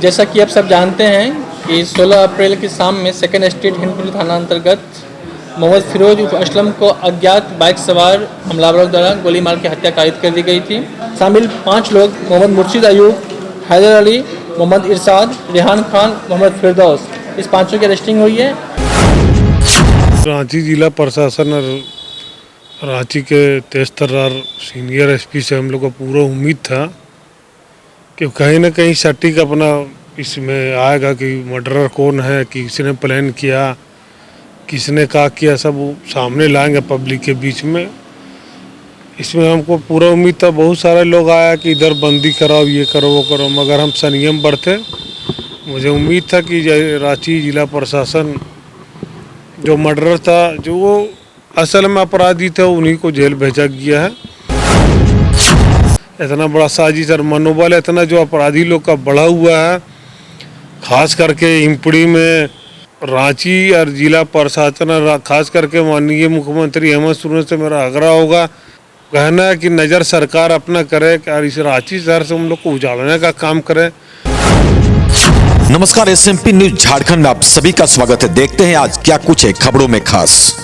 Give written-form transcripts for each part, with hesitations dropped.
जैसा कि आप सब जानते हैं कि 16 अप्रैल की शाम में सेकेंड स्ट्रीट हिंदपीढ़ी थाना अंतर्गत मोहम्मद फिरोज उर्फ असलम को अज्ञात बाइक सवार हमलावरों द्वारा गोली मार के हत्या कायद कर दी गई थी। शामिल 5 लोग मोहम्मद मुर्शीद अयूब, हैदर अली, मोहम्मद इरशाद, रेहान खान, मोहम्मद फिरदौस, इस पाँचों की अरेस्टिंग हुई है। रांची जिला प्रशासन और रांची के तेजतर्रार सीनियर एसपी से हम लोग को पूरा उम्मीद था कि कहीं ना कहीं सटीक अपना इसमें आएगा कि मर्डरर कौन है, कि किसने प्लान किया, किसने क्या किया, सब वो सामने लाएंगे पब्लिक के बीच में। इसमें हमको पूरा उम्मीद था। बहुत सारे लोग आया कि इधर बंदी कराओ, ये करो, वो करो, मगर हम संयम बरते। मुझे उम्मीद था कि रांची जिला प्रशासन जो मर्डरर था, जो वो असल में अपराधी थे, उन्हीं को जेल भेजा गया है। इतना बड़ा साजिश और मनोबल इतना जो अपराधी लोग का बढ़ा हुआ है, खास करके हिंपड़ी में रांची और जिला प्रशासन और खास करके माननीय मुख्यमंत्री हेमंत सोरेन से मेरा आग्रह होगा, कहना है कि नज़र सरकार अपना करे और इस रांची शहर से हम लोग को उजाड़ने का काम करे। नमस्कार, SMP न्यूज झारखंड में आप सभी का स्वागत है। देखते हैं आज क्या कुछ है खबरों में खास।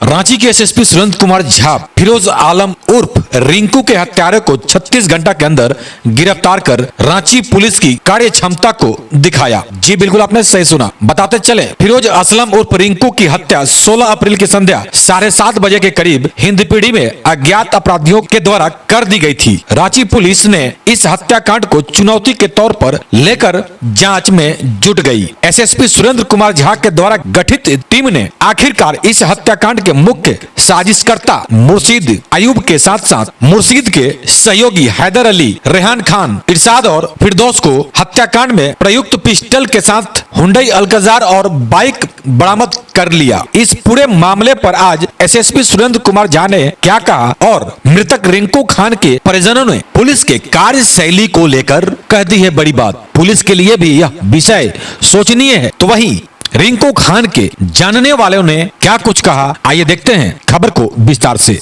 रांची के SSP सुरेंद्र कुमार झा फिरोज आलम उर्फ रिंकू के हत्यारे को 36 घंटा के अंदर गिरफ्तार कर रांची पुलिस की कार्य क्षमता को दिखाया। जी बिल्कुल, आपने सही सुना। बताते चले, फिरोज असलम उर्फ रिंकू की हत्या 16 अप्रैल की संध्या 7:30 बजे के करीब हिंदपीढ़ी में अज्ञात अपराधियों के द्वारा कर दी गई थी। रांची पुलिस ने इस हत्याकांड को चुनौती के तौर पर लेकर जांच में जुट गई। SSP सुरेंद्र कुमार झा के द्वारा गठित टीम ने आखिरकार इस हत्याकांड के मुख्य साजिशकर्ता मुर्शीद अयूब के साथ साथ मुर्शीद के सहयोगी हैदर अली, रेहान खान, इरशाद और फिरदौस को हत्याकांड में प्रयुक्त पिस्टल के साथ हुंडई अल्कजार और बाइक बरामद कर लिया। इस पूरे मामले पर आज SSP सुरेंद्र कुमार झा ने क्या कहा और मृतक रिंकू खान के परिजनों ने पुलिस के कार्यशैली को लेकर कह दी है बड़ी बात। पुलिस के लिए भी यह विषय सोचनीय है। तो वहीं रिंकू खान के जानने वालों ने क्या कुछ कहा, आइए देखते हैं खबर को विस्तार से।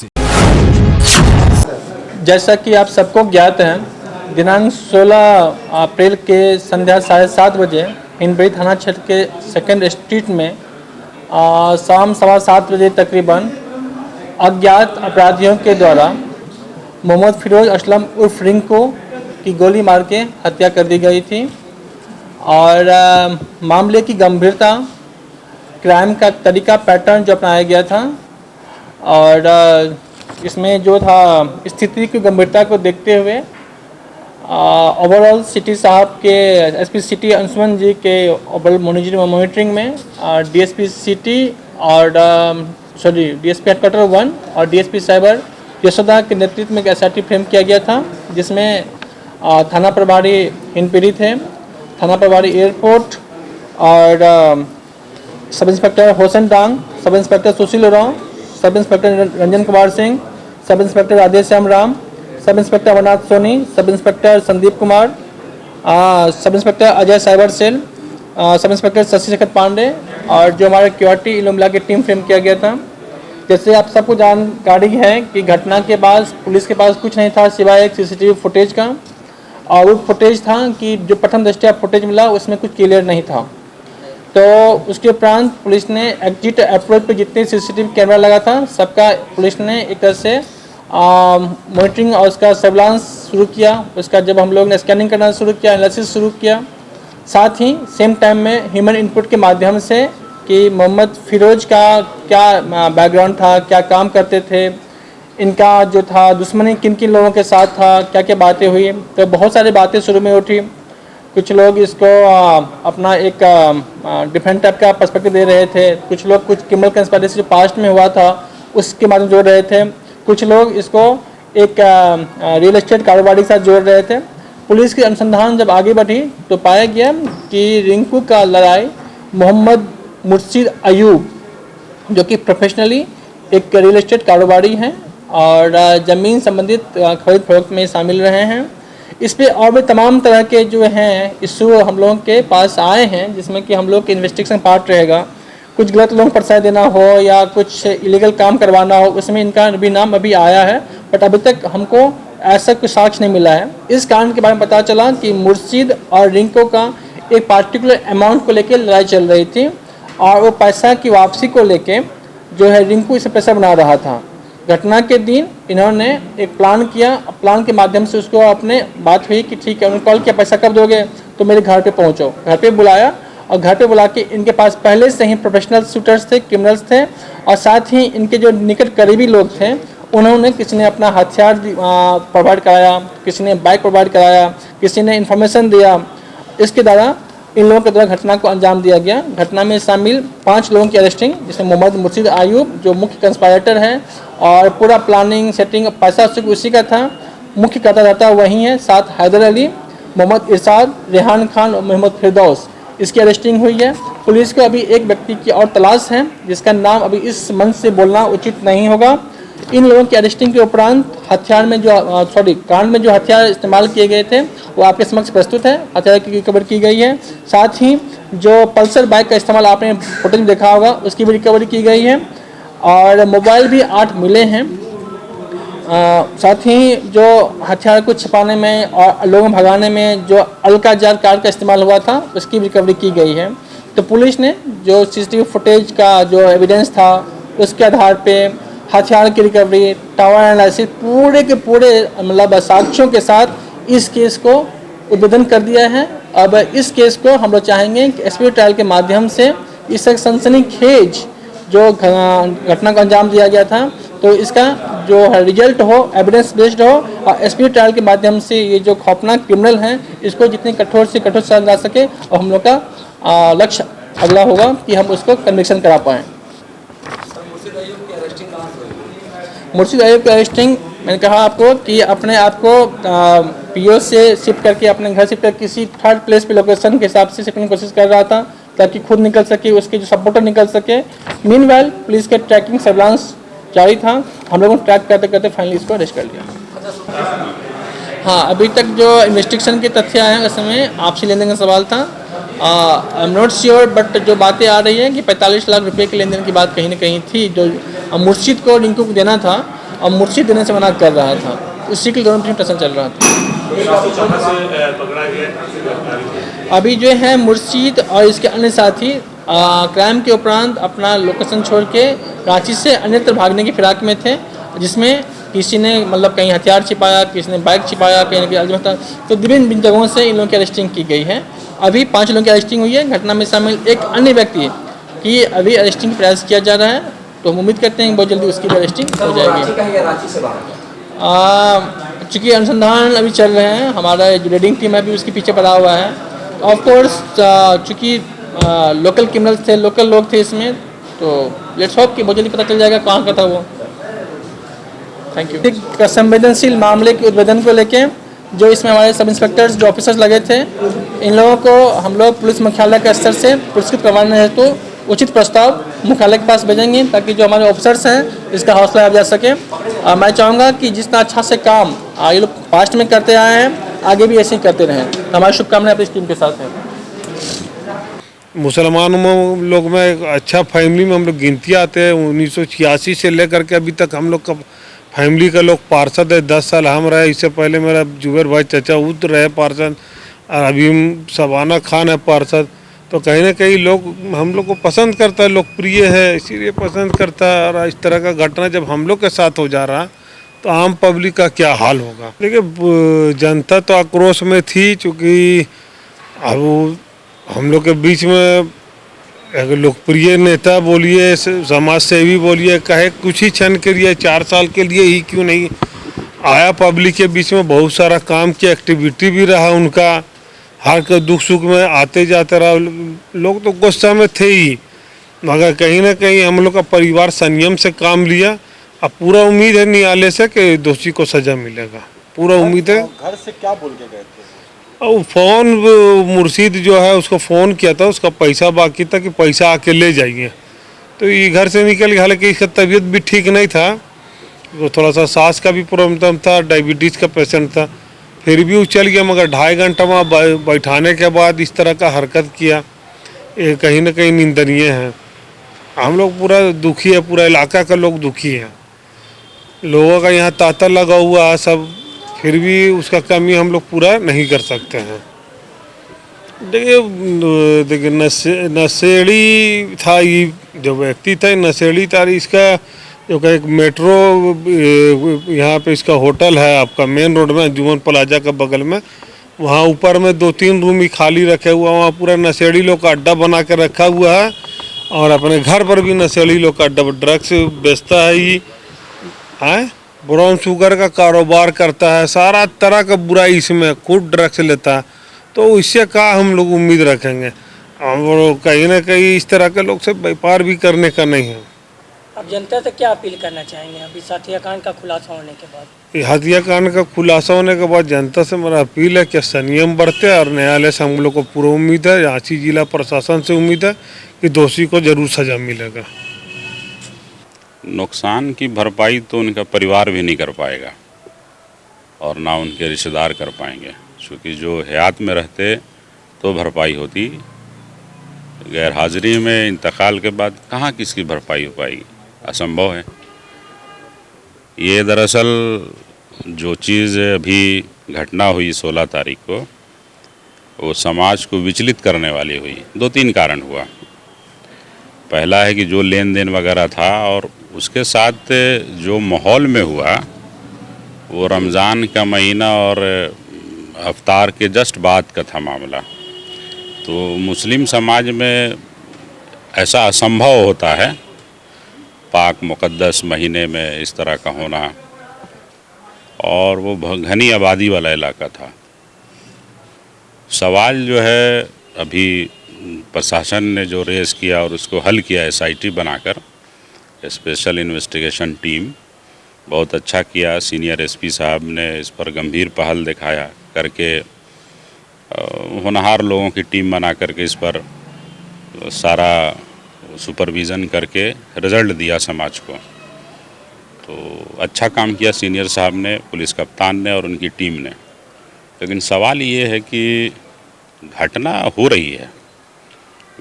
जैसा कि आप सबको ज्ञात है, दिनांक 16 अप्रैल के संध्या 7:30 बजे हिंदपीढ़ी थाना क्षेत्र के सेकेंड स्ट्रीट में शाम 7:15 बजे तकरीबन अज्ञात अपराधियों के द्वारा मोहम्मद फिरोज असलम उर्फ रिंकू की गोली मार के हत्या कर दी गई थी। और मामले की गंभीरता, क्राइम का तरीका, पैटर्न जो अपनाया गया था और इसमें जो था स्थिति की गंभीरता को देखते हुए ओवरऑल सिटी साहब के SP सिटी अंशुमन जी के ओवरऑल मॉनिटरिंग में DSP सिटी और DSP हेडक्वार्टर 1 और DSP साइबर यशोदा के नेतृत्व में एक SRT फ्रेम किया गया था, जिसमें थाना प्रभारी हिंदपीढ़ी थे, थाना प्रभारी एयरपोर्ट और सब इंस्पेक्टर होसन डांग, सब इंस्पेक्टर सुशील Oraon, sub inspector Ranjan Kumar Singh, sub inspector Radheshyam Ram, sub inspector Amarnath Soni, sub inspector Sandeep Kumar, sub inspector Ajay cyber cell, sub inspector Shashi Shekhar Pandey और जो हमारे QRT इन लोग मिला के टीम फ्रेम किया गया था। जैसे आप सबको जानकारी है कि घटना के बाद पुलिस के पास कुछ नहीं था सिवाय एक CCTV फुटेज का, और वो फुटेज था कि जो प्रथम दृष्टया फुटेज मिला उसमें कुछ क्लियर नहीं था। तो उसके उपरांत पुलिस ने एग्जिट अप्रोच पे जितने CCTV कैमरा लगा था सबका पुलिस ने एक तरह से मॉनिटरिंग और उसका सर्विलांस शुरू किया। उसका जब हम लोग ने स्कैनिंग करना शुरू किया, एनालिसिस शुरू किया, साथ ही सेम टाइम में ह्यूमन इनपुट के माध्यम से कि मोहम्मद फिरोज का क्या बैकग्राउंड था, क्या काम करते थे, इनका जो था दुश्मनी किन किन लोगों के साथ था, क्या क्या बातें हुई। तो बहुत सारी बातें शुरू में उठी। कुछ लोग इसको अपना एक डिफरेंट टाइप का पर्सपेक्टिव दे रहे थे, कुछ लोग कुछ क्रिमिनल कंस्पिरेसी जो पास्ट में हुआ था उसके माध्यम जोड़ रहे थे, कुछ लोग इसको एक रियल एस्टेट कारोबारी के साथ जोड़ रहे थे। पुलिस की अनुसंधान जब आगे बढ़ी तो पाया गया कि रिंकू का लड़ाई मोहम्मद मुर्शीद अयूब, जो कि प्रोफेशनली एक रियल एस्टेट कारोबारी हैं और ज़मीन संबंधित खरीद फरोख्त में शामिल रहे हैं। इस पे और भी तमाम तरह के जो हैं इशू हम लोगों के पास आए हैं, जिसमें कि हम लोग के इन्वेस्टिगेशन पार्ट रहेगा। कुछ गलत लोगों को परसाई देना हो या कुछ इलीगल काम करवाना हो, उसमें इनका भी नाम अभी आया है, बट अभी तक हमको ऐसा कोई साक्ष्य नहीं मिला है। इस कारण के बारे में पता चला कि मुर्शिद और रिंकू का एक पार्टिकुलर अमाउंट को लेकर लड़ाई चल रही थी और वो पैसा की वापसी को लेके जो है रिंकू इसे पैसा बना रहा था। घटना के दिन इन्होंने एक प्लान किया, प्लान के माध्यम से उसको अपने बात हुई कि ठीक है, उन्होंने कॉल किया पैसा कब दोगे, तो मेरे घर पे पहुंचो। घर पे बुलाया और घर पे बुला के इनके पास पहले से ही प्रोफेशनल शूटर्स थे, क्रिमिनल्स थे और साथ ही इनके जो निकट करीबी लोग थे उन्होंने किसी ने अपना हथियार प्रोवाइड कराया, किसी ने बाइक प्रोवाइड कराया, किसी ने इन्फॉर्मेशन दिया। इसके द्वारा इन लोगों के द्वारा घटना को अंजाम दिया गया। घटना में शामिल 5 लोगों की अरेस्टिंग, जिसमें मोहम्मद मुर्शिद आयूब जो मुख्य कंस्पायरेटर है और पूरा प्लानिंग सेटिंग पैसा उसी का था, मुख्य करता वही है। साथ हैदर अली, मोहम्मद इरशाद, रेहान खान और मोहम्मद फिरदौस, इसकी अरेस्टिंग हुई है। पुलिस को अभी एक व्यक्ति की और तलाश है जिसका नाम अभी इस मंच से बोलना उचित नहीं होगा। इन लोगों की अरेस्टिंग के उपरांत हथियार में जो कांड में जो हथियार इस्तेमाल किए गए थे वो आपके समक्ष प्रस्तुत है, हथियार की रिकवर की गई है। साथ ही जो पल्सर बाइक का इस्तेमाल आपने फुटेज में देखा होगा उसकी भी रिकवरी की गई है और मोबाइल भी 8 मिले हैं। साथ ही जो हथियार को छिपाने में और लोगों भगाने में जो अलकाजार कार का इस्तेमाल हुआ था उसकी रिकवरी की गई है। तो पुलिस ने जो सीसीटीवी फुटेज का जो एविडेंस था उसके आधार पे हथियार की रिकवरी, टावर एनालिसिस, पूरे के पूरे मतलब साक्ष्यों के साथ इस केस को उद्भेदन कर दिया है। अब इस केस को हम लोग चाहेंगे कि एसपी ट्रायल के माध्यम से इस एक सनसनीखेज जो घटना को अंजाम दिया गया था तो इसका जो रिजल्ट हो एविडेंस बेस्ड हो और एसपी ट्रायल के माध्यम से ये जो खौफनाक क्रिमिनल हैं इसको जितनी कठोर से कठोर सजा जा सके और हम लोग का लक्ष्य अगला होगा कि हम उसको कन्विक्शन करा पाएँ। मुर्शिद आयूब की अरेस्टिंग मैंने कहा आपको कि अपने आप को पीओ से शिफ्ट करके अपने घर शिफ्ट करके किसी थर्ड प्लेस पे लोकेशन के हिसाब से शिफ्टिंग की कोशिश कर रहा था ताकि खुद निकल सके, उसके जो सपोर्टर निकल सके। मीनवाइल पुलिस के ट्रैकिंग सर्विलांस जारी था, हम लोगों ने ट्रैक करते करते फाइनली इसको अरेस्ट कर लिया। हाँ, अभी तक जो इन्वेस्टिगेशन के तथ्य आए हैं उसमें आपसी लेन देन का सवाल था। I am not sure but जो बातें आ रही हैं कि 45 लाख रुपए के लेन देन की बात कहीं ना कहीं थी जो मुर्शिद को रिंकू को देना था और मुर्शिद देने से मना कर रहा था, उसी के दोनों बीच टसन चल रहा था। अभी जो है मुर्शिद और इसके अन्य साथी क्राइम के उपरांत अपना लोकेशन छोड़ के रांची से अन्यत्र भागने की फिराक में थे, जिसमें किसी ने मतलब कहीं हथियार छिपाया, किसी ने बाइक छिपाया, कहीं कहीं तो विभिन्न जगहों से इन लोगों की अरेस्टिंग की गई है। अभी 5 लोगों की अरेस्टिंग हुई है। घटना में शामिल एक अन्य व्यक्ति की अभी अरेस्टिंग प्रयास किया जा रहा है, तो हम उम्मीद करते हैं बहुत जल्दी उसकी भी अरेस्टिंग हो जाएगी। चूँकि अनुसंधान अभी चल रहे हैं, हमारा जो रीडिंग टीम है अभी उसके पीछे पड़ा हुआ है। ऑफ कोर्स चूँकि लोकल क्रिमिनल्स थे, लोकल लोग थे इसमें, तो लेट्स होप कि बहुत जल्दी पता चल जाएगा कहाँ का था वो। Thank you. संवेदनशील मामले के उद्भेदन को लेके जो इसमें हमारे सब इंस्पेक्टर्स जो ऑफिसर्स लगे थे, इन लोगों को हम लोग पुलिस मुख्यालय के स्तर से पुरस्कृत करवाने हेतु उचित प्रस्ताव मुख्यालय के पास भेजेंगे ताकि जो हमारे ऑफिसर्स हैं इसका हौसला बढ़ा जा सके। मैं चाहूँगा कि जितना अच्छा से काम ये लोग पास्ट में करते आए हैं आगे भी ऐसे ही करते रहें। हमारी शुभकामनाएं अपनी टीम के साथ हैं। मुसलमानों लोग में एक अच्छा फैमिली में हम लोग गिनती आते हैं। 1986 से लेकर के अभी तक हम लोग का फैमिली का लोग पार्षद है। 10 साल हम रहे, इससे पहले मेरा जुबेर भाई चचा उद रहे पार्षद, और अभी शबाना खान है पार्षद। तो कहीं ना कहीं लोग हम लोग को पसंद करता है, लोकप्रिय है, इसीलिए पसंद करता है। और इस तरह का घटना जब हम लोग के साथ हो जा रहा तो आम पब्लिक का क्या हाल होगा। देखिए जनता तो आक्रोश में थी, चूँकि अब हम लोग के बीच में एक लोकप्रिय नेता बोलिए, समाज सेवी बोलिए, कहे कुछ ही क्षण के लिए 4 साल के लिए ही क्यों नहीं आया पब्लिक के बीच में, बहुत सारा काम की एक्टिविटी भी रहा उनका, हर के दुख सुख में आते जाते रहा। लोग तो गुस्सा में थे ही, मगर कहीं ना कहीं हम लोग का परिवार संयम से काम लिया। अब पूरा उम्मीद है न्यायालय से कि दोषी को सजा मिलेगा, पूरा उम्मीद है। घर से क्या बोल के गए थे? और फ़ोन मुर्शिद जो है उसको फ़ोन किया था, उसका पैसा बाकी था कि पैसा आके ले जाइए। तो ये घर से निकल गया, हालांकि इसका तबीयत भी ठीक नहीं था, वो थोड़ा सा सांस का भी प्रॉब्लम था, डायबिटीज़ का पेशेंट था, फिर भी वो चल गया। मगर 2.5 घंटा वहाँ बैठाने के बाद इस तरह का हरकत किया, ये कहीं ना कहीं निंदनीय है। हम लोग पूरा दुखी है, पूरा इलाका का लोग दुखी है। लोगों का यहाँ तांता लगा हुआ है, सब फिर भी उसका कमी हम लोग पूरा नहीं कर सकते हैं। देखिए नशेड़ी था, ये जो व्यक्ति था नशेड़ी था। इसका जो एक मेट्रो यहाँ पे इसका होटल है आपका मेन रोड में जुमन प्लाजा का बगल में, वहाँ ऊपर में 2-3 रूम ही खाली रखे हुआ, वहाँ पूरा नशेड़ी लोग का अड्डा बना कर रखा हुआ है। और अपने घर पर भी नशेड़ी लोग का अड्डा, ड्रग्स बेचता है, ये है ब्राउन शुगर का कारोबार करता है, सारा तरह का बुराई इसमें, खुद ड्रग्स लेता है। तो इससे का हम लोग उम्मीद रखेंगे? हम लोग कहीं ना कहीं इस तरह के लोग से व्यापार भी करने का नहीं है। अब जनता से क्या अपील करना चाहेंगे अभी हत्याकांड का खुलासा होने के बाद? हत्याकांड का खुलासा होने के बाद जनता से मेरा अपील है कि संयम बरते, और न्यायालय से हम लोग को पूरा उम्मीद है, रांची जिला प्रशासन से उम्मीद है कि दोषी को जरूर सजा मिलेगा। नुकसान की भरपाई तो उनका परिवार भी नहीं कर पाएगा और ना उनके रिश्तेदार कर पाएंगे, क्योंकि जो हयात में रहते तो भरपाई होती, गैर हाजिरी में इंतकाल के बाद कहाँ किसकी भरपाई हो पाएगी, असंभव है। ये दरअसल जो चीज़ अभी घटना हुई 16 तारीख को, वो समाज को विचलित करने वाली हुई। 2-3 कारण हुआ। पहला है कि जो लेन देन वगैरह था, और उसके साथ जो माहौल में हुआ वो रमज़ान का महीना और अफ्तार के जस्ट बाद का था मामला। तो मुस्लिम समाज में ऐसा असंभव होता है, पाक मुक़द्दस महीने में इस तरह का होना, और वो घनी आबादी वाला इलाका था। सवाल जो है अभी प्रशासन ने जो रेज़ किया और उसको हल किया SIT बनाकर, स्पेशल इन्वेस्टिगेशन टीम, बहुत अच्छा किया। सीनियर SP साहब ने इस पर गंभीर पहल दिखाया करके, होनहार लोगों की टीम बना करके इस पर सारा सुपरविज़न करके रिज़ल्ट दिया समाज को। तो अच्छा काम किया सीनियर साहब ने, पुलिस कप्तान ने और उनकी टीम ने। लेकिन सवाल ये है कि घटना हो रही है,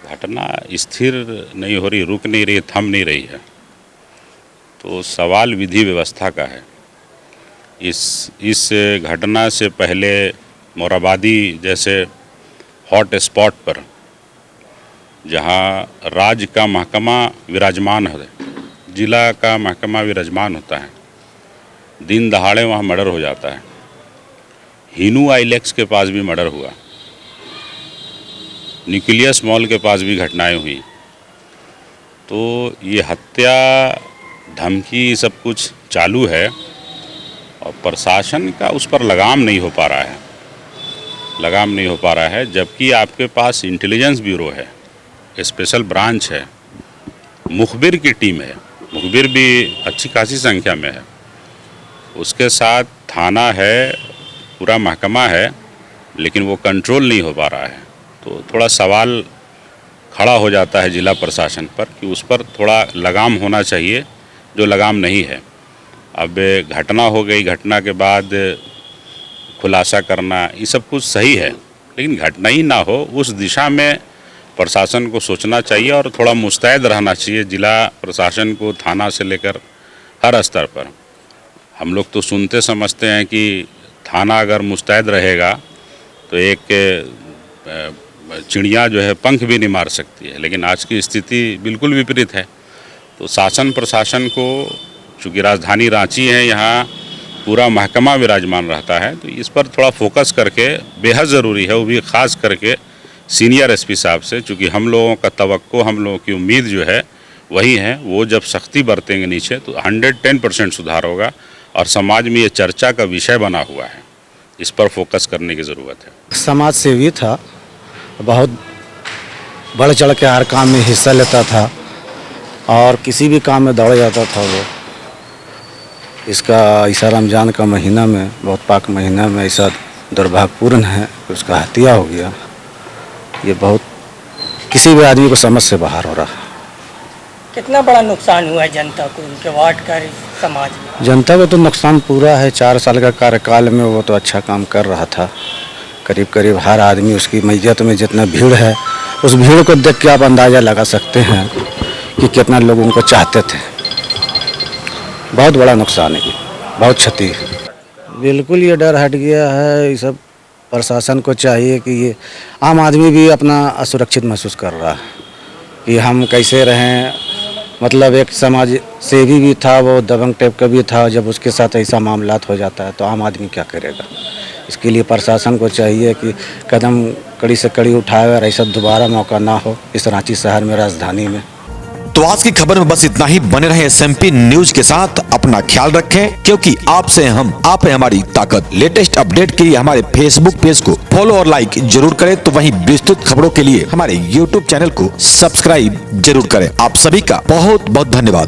घटना स्थिर नहीं हो रही, रुक नहीं रही, थम नहीं रही है। तो सवाल विधि व्यवस्था का है। इस घटना से पहले मोराबादी जैसे हॉट स्पॉट पर, जहां राज्य का महकमा विराजमान है, जिला का महकमा विराजमान होता है, दिन दहाड़े वहां मर्डर हो जाता है। हिनू आइलेक्स के पास भी मर्डर हुआ, न्यूक्लियस मॉल के पास भी घटनाएं हुई। तो ये हत्या, धमकी, सब कुछ चालू है और प्रशासन का उस पर लगाम नहीं हो पा रहा है, लगाम नहीं हो पा रहा है। जबकि आपके पास इंटेलिजेंस ब्यूरो है, स्पेशल ब्रांच है, मुखबिर की टीम है, मुखबिर भी अच्छी खासी संख्या में है, उसके साथ थाना है, पूरा महकमा है, लेकिन वो कंट्रोल नहीं हो पा रहा है। तो थोड़ा सवाल खड़ा हो जाता है जिला प्रशासन पर कि उस पर थोड़ा लगाम होना चाहिए, जो लगाम नहीं है। अब घटना हो गई, घटना के बाद खुलासा करना, ये सब कुछ सही है, लेकिन घटना ही ना हो उस दिशा में प्रशासन को सोचना चाहिए और थोड़ा मुस्तैद रहना चाहिए, जिला प्रशासन को, थाना से लेकर हर स्तर पर। हम लोग तो सुनते समझते हैं कि थाना अगर मुस्तैद रहेगा तो एक चिड़िया जो है पंख भी नहीं मार सकती है, लेकिन आज की स्थिति बिल्कुल विपरीत है। तो शासन प्रशासन को, चूँकि राजधानी रांची है, यहाँ पूरा महकमा विराजमान रहता है, तो इस पर थोड़ा फोकस करके बेहद ज़रूरी है, वो भी ख़ास करके सीनियर SP साहब से, चूँकि हम लोगों का तवक्को, हम लोगों की उम्मीद जो है वही है। वो जब सख्ती बरतेंगे नीचे तो 110% सुधार होगा और समाज में ये चर्चा का विषय बना हुआ है, इस पर फोकस करने की ज़रूरत है। समाज सेवी था, बहुत बढ़ चढ़ के हर काम में हिस्सा लेता था और किसी भी काम में दौड़ जाता था वो। इसका ऐसा रमज़ान का महीना में, बहुत पाक महीना में ऐसा दुर्भाग्यपूर्ण है कि उसका हत्या हो गया। ये बहुत किसी भी आदमी को समझ से बाहर हो रहा है। कितना बड़ा नुकसान हुआ है जनता को, उनके वार्ड का, समाज में? जनता को तो नुकसान पूरा है। 4 साल का कार्यकाल में वो तो अच्छा काम कर रहा था। करीब करीब हर आदमी उसकी मैयत में जितना भीड़ है, उस भीड़ को देख के आप अंदाज़ा लगा सकते हैं कि कितना लोग उनको चाहते थे। बहुत बड़ा नुकसान है, बहुत क्षति है। बिल्कुल ये डर हट गया है। ये सब प्रशासन को चाहिए कि ये आम आदमी भी अपना असुरक्षित महसूस कर रहा है कि हम कैसे रहें। मतलब एक समाज सेवी भी था, वो दबंग टाइप का भी था, जब उसके साथ ऐसा मामलात हो जाता है तो आम आदमी क्या करेगा। इसके लिए प्रशासन को चाहिए कि कदम कड़ी से कड़ी उठाए और ऐसा दोबारा मौका ना हो इस रांची शहर में, राजधानी में। तो आज की खबर में बस इतना ही। बने रहे SMP न्यूज के साथ, अपना ख्याल रखें, क्योंकि आपसे हम, आप है हमारी ताकत। लेटेस्ट अपडेट के लिए हमारे फेसबुक पेज को फॉलो और लाइक जरूर करें, तो वहीं विस्तृत खबरों के लिए हमारे YouTube चैनल को सब्सक्राइब जरूर करें। आप सभी का बहुत बहुत धन्यवाद।